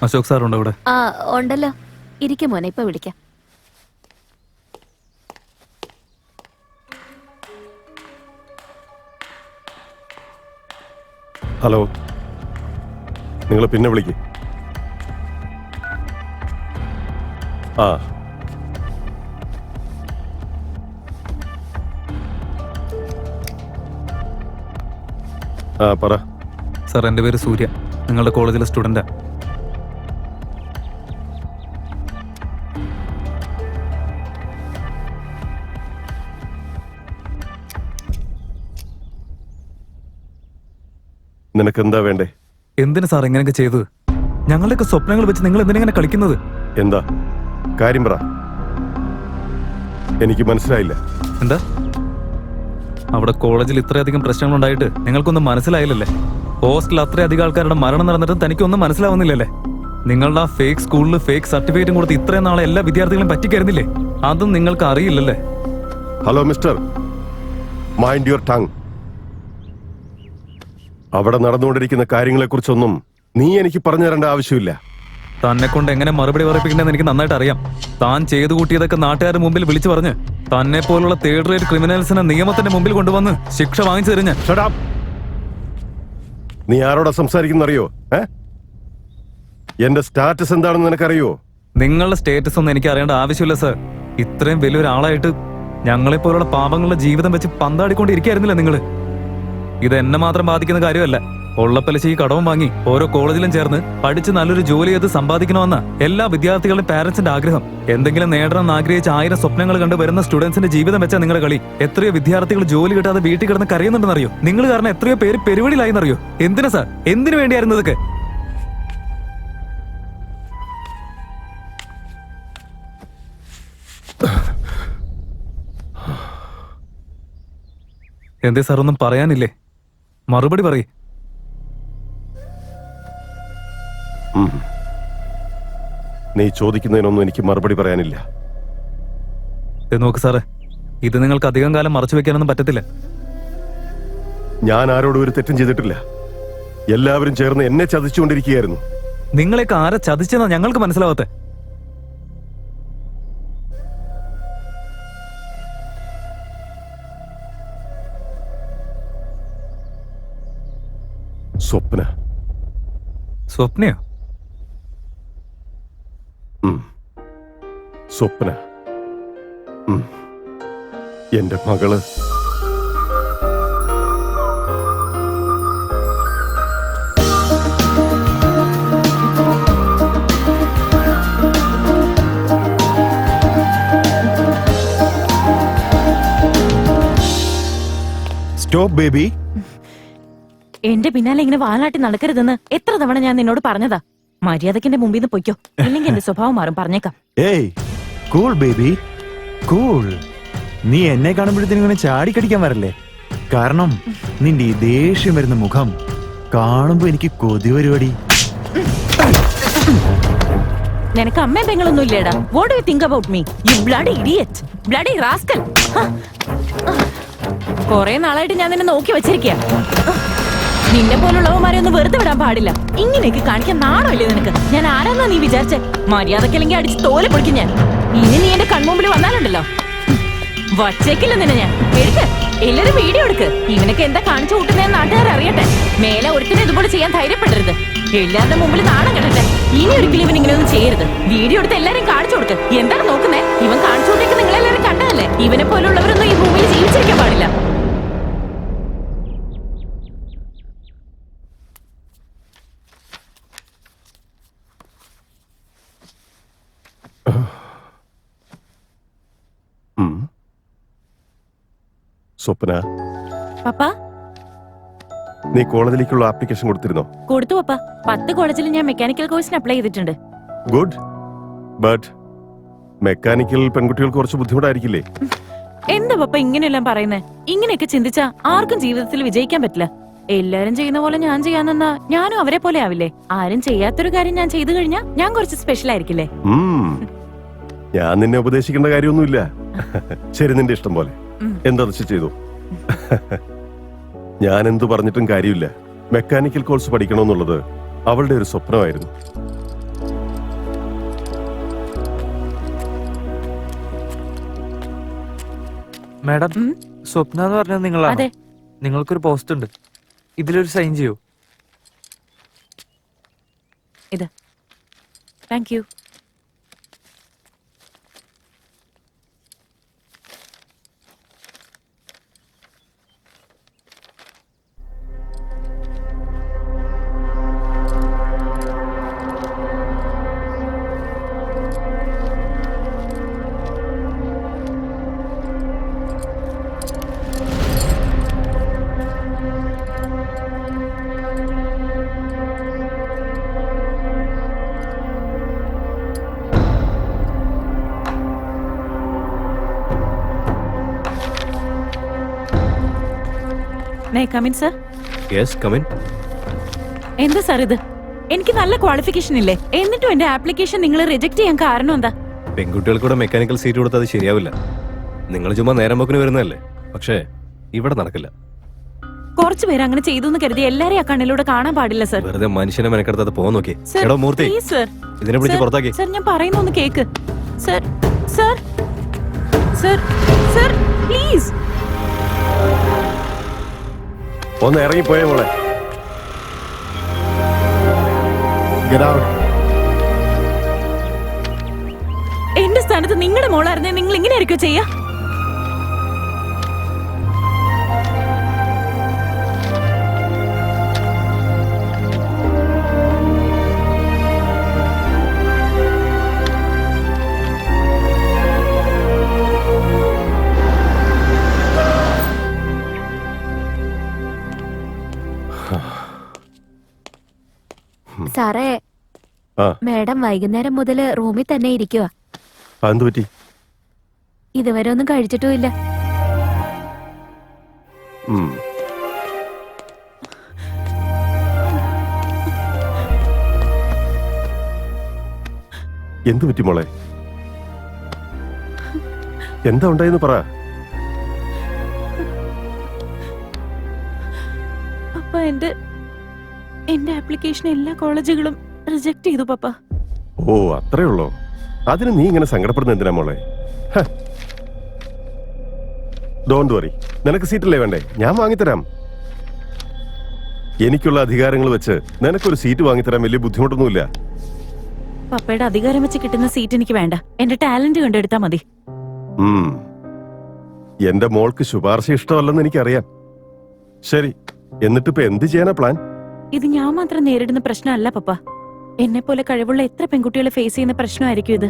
Ashok sir ഉണ്ടോ ഇവിടെ? ആ ഉണ്ടല്ലോ. ഇരിക്കും മോനെ, ഇപ്പൊ വിളിക്കാം. ഹലോ, നിങ്ങൾ പിന്നെ വിളിക്കും. ആ പറ. സാർ, എൻ്റെ പേര് സൂര്യ, നിങ്ങളുടെ കോളേജിലെ സ്റ്റുഡൻറ്റാ. നിനക്കെന്താ വേണ്ടേ? എന്തിനു സാർ ഇങ്ങനെയൊക്കെ ചെയ്തത്? ഞങ്ങളുടെയൊക്കെ സ്വപ്നങ്ങൾ വെച്ച് നിങ്ങൾ എന്തിനാ കളിക്കുന്നത്? എന്താ കാര്യം പറ, എനിക്ക് മനസ്സിലായില്ല. എന്താ അവിടെ കോളേജിൽ ഇത്രയധികം പ്രശ്നങ്ങളുണ്ടായിട്ട് നിങ്ങൾക്കൊന്നും മനസ്സിലായില്ലല്ലേ? ഹോസ്റ്റലിൽ അത്രയധികം ആൾക്കാരുടെ മരണം നടന്നിട്ടും തനിക്കൊന്നും മനസ്സിലാവുന്നില്ലല്ലേ? നിങ്ങളുടെ ആ ഫേക്ക് സ്കൂളിൽ ഫേക്ക് സർട്ടിഫിക്കറ്റും കൊടുത്ത് ഇത്രയും നാളെ എല്ലാ വിദ്യാർത്ഥികളും പറ്റിക്കരുന്നില്ലേ? അതും നിങ്ങൾക്ക് അറിയില്ലല്ലേ? Hello mister, mind your tongue. അവിടെ നടന്നുകൊണ്ടിരിക്കുന്ന കാര്യങ്ങളെക്കുറിച്ചൊന്നും നീ എനിക്ക് പറഞ്ഞു തരേണ്ട ആവശ്യമില്ല. തന്നെ കൊണ്ട് എങ്ങനെ മറുപടി പറയിപ്പിക്കണമെന്ന് എനിക്ക് നന്നായിട്ട് അറിയാം. താൻ ചെയ്തു കൂട്ടിയതൊക്കെ നാട്ടുകാരുടെ മുമ്പിൽ വിളിച്ചു പറഞ്ഞ് തന്നെ പോലുള്ള തേർഡ് റേറ്റ് ക്രിമിനൽസിനെ നിയമത്തിന്റെ മുമ്പിൽ കൊണ്ടുവന്ന് ശിക്ഷ വാങ്ങിച്ചു തരുന്ന. നീ ആരോടാ സംസാരിക്കുന്നറിയോ? എന്റെ സ്റ്റാറ്റസ് എന്താണെന്ന് നിനക്കറിയോ? നിങ്ങളുടെ സ്റ്റേറ്റസ് ഒന്നും എനിക്ക് അറിയേണ്ട ആവശ്യമില്ല സർ. ഇത്രയും വലിയൊരാളായിട്ട് ഞങ്ങളെപ്പോലുള്ള പാവങ്ങളുടെ ജീവിതം വെച്ച് പന്താടിക്കൊണ്ടിരിക്കുകയായിരുന്നില്ല നിങ്ങള്. ഇത് എന്നെ മാത്രം ബാധിക്കുന്ന കാര്യമല്ല. ഉള്ള പലിശയ്ക്ക് കടവും വാങ്ങി ഓരോ കോളേജിലും ചേർന്ന് പഠിച്ച് നല്ലൊരു ജോലി ചെയ്ത് സമ്പാദിക്കണമെന്ന എല്ലാ വിദ്യാർത്ഥികളുടെ പാരന്റ്സിന്റെ ആഗ്രഹം. എന്തെങ്കിലും നേടണമെന്ന് ആഗ്രഹിച്ച് 1000 സ്വപ്നങ്ങൾ കണ്ട് വരുന്ന സ്റ്റുഡൻസിന്റെ ജീവിതം വെച്ചാൽ നിങ്ങളുടെ കളി. എത്രയോ വിദ്യാർത്ഥികൾ ജോലി കിട്ടാതെ വീട്ടിൽ കിടന്ന് കരയുന്നുണ്ടെന്നറിയോ? നിങ്ങൾ കാരണം എത്രയോ പേര് പെരുവഴിയിലായെന്നറിയോ? എന്തിനാ സാർ? എന്തിനു വേണ്ടിയായിരുന്നു ഇതൊക്കെ? എന്തേ സാർ, ഒന്നും പറയാനില്ലേ? മറുപടി പറയ്. നീ ചോദിക്കുന്നതിനൊന്നും എനിക്ക് മറുപടി പറയാനില്ല. നോക്ക് സാറേ, ഇത് നിങ്ങൾക്ക് അധികം കാലം മറച്ചു വെക്കാനൊന്നും പറ്റത്തില്ല. ഞാൻ ആരോടും ഒരു തെറ്റും ചെയ്തിട്ടില്ല. എല്ലാവരും ചേർന്ന് എന്നെ ചതിച്ചുകൊണ്ടിരിക്കുകയായിരുന്നു. നിങ്ങളെയൊക്കെ ആരെ ചതിച്ചെന്നാ ഞങ്ങൾക്ക് മനസ്സിലാവാത്തെ? സ്വപ്ന. സ്വപ്നയോ? സ്വപ്ന എന്റെ മകള്. Stop baby. എന്റെ പിന്നാലെ ഇങ്ങനെ വാലാട്ടി നടക്കരുതെന്ന് എത്ര തവണ ഞാൻ നിന്നോട് പറഞ്ഞതാ. മര്യാദക്ക് എന്റെ മുമ്പിൽ നിന്ന് പൊയ്ക്കോ, ഇല്ലെങ്കിൽ എന്റെ സ്വഭാവം മാറും. പറഞ്ഞേക്കാം. ഏയ് കൂൾ ബേബി, കൂൾ. നീ എന്നെ കാണുമ്പോഴത്തേനും ഇങ്ങനെ ചാടിക്കടിക്കാൻ വരല്ലേ? കാരണം നിന്റെ ഈ ദേഷ്യം വരുന്ന മുഖം കാണുമ്പോ എനിക്ക് കൊതി പരിപാടി. നിനക്ക് അമ്മയും പെങ്ങളൊന്നും ഇല്ലേടാ? What do you think about me, you bloody idiot, bloody rascal. കുറെ നാളായിട്ട് ഞാൻ നിന്നെ നോക്കി വെച്ചിരിക്കുക. നിന്നെ പോലുള്ളവന്മാരെ ഒന്നും വെറുതെ വിടാൻ പാടില്ല. ഇങ്ങനെയൊക്കെ കാണിക്കാൻ നാണമില്ലേ നിനക്ക്? ഞാൻ ആരാന്നാ നീ വിചാരിച്ചേ? മര്യാദക്കല്ലെങ്കിൽ അടിച്ച് തോലെ പൊളിക്കും ഞാൻ. ഇനി നീ എന്റെ കൺമുമ്പിൽ വന്നാലുണ്ടല്ലോ, വച്ചേക്കില്ല നിന്നെ ഞാൻ. എടുക്ക്, എല്ലാരും വീഡിയോ എടുക്ക്. ഇവനൊക്കെ എന്താ കാണിച്ചു കൂട്ടുന്നതെന്ന് നാട്ടുകാർ അറിയട്ടെ. മേലെ ഒരുത്തിനെ ഇതുപോലെ ചെയ്യാൻ ധൈര്യപ്പെടരുത്. എല്ലാവരുടെ മുമ്പിൽ നാണം കെടട്ടെ. ഇനി ഒരിക്കലും ഇവൻ ഇങ്ങനെയൊന്നും ചെയ്യരുത്. വീഡിയോ എടുത്ത് എല്ലാരും കാണിച്ചു കൊടുക്ക്. എന്താണ് നോക്കുന്നേ? ഇവൻ കാണിച്ചു കൊടുത്തേക്ക് നിങ്ങളെല്ലാരും കണ്ടതല്ലേ? ഇവനെ പോലുള്ളവരൊന്നും ഈ ഭൂമിയിൽ ജീവിച്ചിരിക്കാൻ പാടില്ല. സ്വപ്ന, പപ്പ, നീ കോളേജിലേക്കുള്ള ആപ്ലിക്കേഷൻ കൊടുത്തിരുന്നോ? കൊടുത്തു പപ്പ. 10 കോളേജിൽ ഞാൻ മെക്കാനിക്കൽ കോഴ്സിന് അപ്ലൈ ചെയ്തിട്ടുണ്ട്. ഗുഡ്. ബട്ട് മെക്കാനിക്കൽ പെൺകുട്ടികൾക്ക് കുറച്ച് ബുദ്ധിമുട്ടായിരിക്കില്ലേ? എന്താ പപ്പ ഇങ്ങനെയെല്ലാം പറയുന്നേ? ഇങ്ങനെയൊക്കെ ചിന്തിച്ചാ ആർക്കും ജീവിതത്തിൽ വിജയിക്കാൻ പറ്റില്ല. എല്ലാരും ചെയ്യുന്ന പോലെ ഞാൻ ചെയ്യാന്നെന്നാ ഞാനും അവരെ പോലെ ആവില്ലേ? ആരും ചെയ്യാത്തൊരു കാര്യം ഞാൻ ചെയ്തു കഴിഞ്ഞാ ഞാൻ കുറച്ച് സ്പെഷ്യൽ ആയിരിക്കില്ലേ? ഞാൻ നിന്നെ ഉപദേശിക്കേണ്ട കാര്യമൊന്നുമില്ല. ശരി, നിന്റെ ഇഷ്ടം പോലെ എന്താ ചെയ്തു. ഞാൻ എന്തു പറഞ്ഞിട്ടും കാര്യമില്ല. മെക്കാനിക്കൽ കോഴ്സ് പഠിക്കണമെന്നുള്ളത് അവളുടെ ഒരു സ്വപ്നമായിരുന്നു. മാഡം ഉം? സ്വപ്ന എന്ന് പറഞ്ഞത് നിങ്ങളാണ്. അതെ. നിങ്ങൾക്കൊരു പോസ്റ്റ് ഉണ്ട്, ഇതിലൊരു സൈൻ ചെയ്യൂ. ഇത്. Thank you. May come in sir? Yes come in. എന്താ സാർ ഇത്? എനിക്ക് നല്ല ക്വാളിഫിക്കേഷൻ ഇല്ലേ, എന്നിട്ടും എന്റെ ആപ്ലിക്കേഷൻ നിങ്ങൾ റിജക്ട് ചെയ്യാൻ കാരണം എന്താ? പെൺകുട്ടികൾക്കൂടെ മെക്കാനിക്കൽ സീറ്റ് കൊടുത്താൽ അത് ശരിയാവില്ല. നിങ്ങൾ ചുമ്മാ നേരം പോക്കിന് വരുന്നതല്ലേ. പക്ഷേ ഇവിടെ നടക്കില്ല. കുറച്ചു പേര് അങ്ങനെ ചെയ്തു എന്ന് കരുതി എല്ലാരെയും ആ കണ്ണിലൂടെ കാണാൻ പാടില്ല സർ. വെറുതെ മനുഷ്യനെ മെനക്കെടുത്തത് പോകാൻ നോക്കി. സർ, എടോ മൂർത്തി, പ്ലീസ് സർ. ഇതിനെ പിടിച്ച് പുറത്താക്കി. സർ ഞാൻ പറയുന്ന ഒന്ന് cake. Sir sir sir sir please. ഒന്ന് ഇറങ്ങിപ്പോയേ മോളെ. എന്റെ സ്ഥാനത്ത് നിങ്ങളുടെ മോളായിരുന്നേ നിങ്ങൾ ഇങ്ങനെ ആയിരിക്കും ചെയ്യാ? സാറേ, ആ മാഡം വൈകുന്നേരം മുതൽ റൂമിൽ തന്നെ ഇരിക്കുക. എന്ത് പറ്റി? ഇതുവരെ ഒന്നും കഴിച്ചിട്ടുമില്ല. ഉം. എന്ത് പറ്റി മോളെ? എന്താ ഉണ്ടായെന്ന് പറ. പപ്പ എന്റെ ആപ്ലിക്കേഷൻ എല്ലാ കോളേജുകളും റിജക്ട് ചെയ്തു പപ്പ. ഓ അത്രേ ഉള്ളോ? അതിന് നീ ഇങ്ങനെ സങ്കടപ്പെടുന്ന എന്തിനാ മോളെ? ഡോണ്ട് വറി, നിനക്ക് സീറ്റല്ലേ വേണ്ടേ? ഞാൻ വാങ്ങിത്തരാം. എനിക്കുള്ള അധികാരങ്ങൾ വെച്ച് നിനക്കൊരു സീറ്റ് വാങ്ങിത്തരാൻ വലിയ ബുദ്ധിമുട്ടൊന്നുമില്ല. പപ്പയുടെ അധികാരം വെച്ച് കിട്ടുന്ന സീറ്റ് എനിക്ക് വേണ്ട. എന്റെ ടാലന്റ് കണ്ടെടുത്താ മതി. എന്റെ മോൾക്ക് ശുപാർശ ഇഷ്ടമല്ലെന്ന് എനിക്കറിയാം. ശരി, എന്നിട്ടിപ്പോ എന്ത് ചെയ്യാനാ പ്ലാൻ? ഇത് ഞാൻ മാത്രം നേരിടുന്ന പ്രശ്നമല്ല പപ്പ. എന്നെ പോലെ കഴിവുള്ള എത്ര പെൺകുട്ടികളെ ഫേസ് ചെയ്യുന്ന പ്രശ്നമായിരിക്കും ഇത്.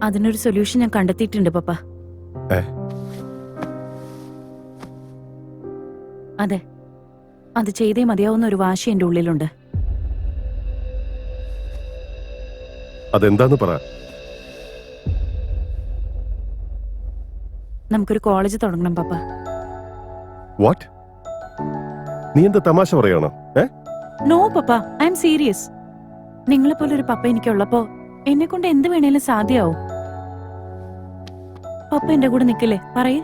അതിനൊരു സൊല്യൂഷൻ ഞാൻ കണ്ടെത്തിയിട്ടുണ്ട് പപ്പ. അതെ, അത് ചെയ്തേ മതിയാവുന്ന ഒരു വാശി എന്റെ ഉള്ളിലുണ്ട്. അതെന്താന്ന് പറ. നമുക്കൊരു കോളേജ് തുടങ്ങണം പപ്പ. വാട്ട്? നീ എന്താ തമാശ പറയണോ? No papa, I am serious. നിങ്ങളെ പോലെ ഒരു പപ്പ എനിക്കുള്ളപ്പോ എന്നെ കൊണ്ട് എന്ത് വേണേലും സാധ്യമാവും. പപ്പ എന്റെ കൂടെ നിക്കില്ലേ? പറയേ.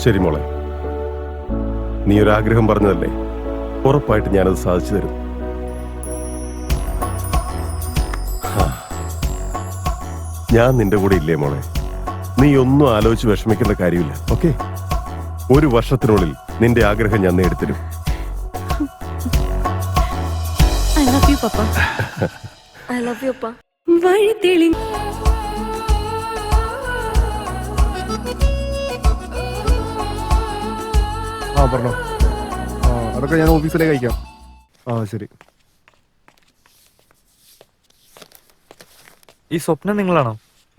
ശരി മോളെ, നീ ഒരു ആഗ്രഹം പറഞ്ഞതല്ലേ, ഉറപ്പായിട്ട് ഞാനത് സാധിച്ചു തരും. ഞാൻ നിന്റെ കൂടെ ഇല്ലേ മോളെ? നീ ഒന്നും ആലോചിച്ച് വിഷമിക്കേണ്ട കാര്യമില്ല. ഓക്കെ, 1 വർഷത്തിനുള്ളിൽ നിന്റെ ആഗ്രഹം ഞാൻ നേടിത്തരും. I love you papa. I love you papa. വഴി തെളി പറഞ്ഞോ. അതൊക്കെ ഞാൻ ഓഫീസിലേക്ക് അയക്കാം. ശരി. ഈ സ്വപ്നം നിങ്ങളാണോ?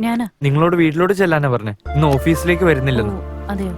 ഞാനാ. നിങ്ങളോട് വീട്ടിലോട്ട് ചെല്ലാനാ പറഞ്ഞേ. ഇന്ന് ഓഫീസിലേക്ക് വരുന്നില്ലെന്ന്. അതെയോ?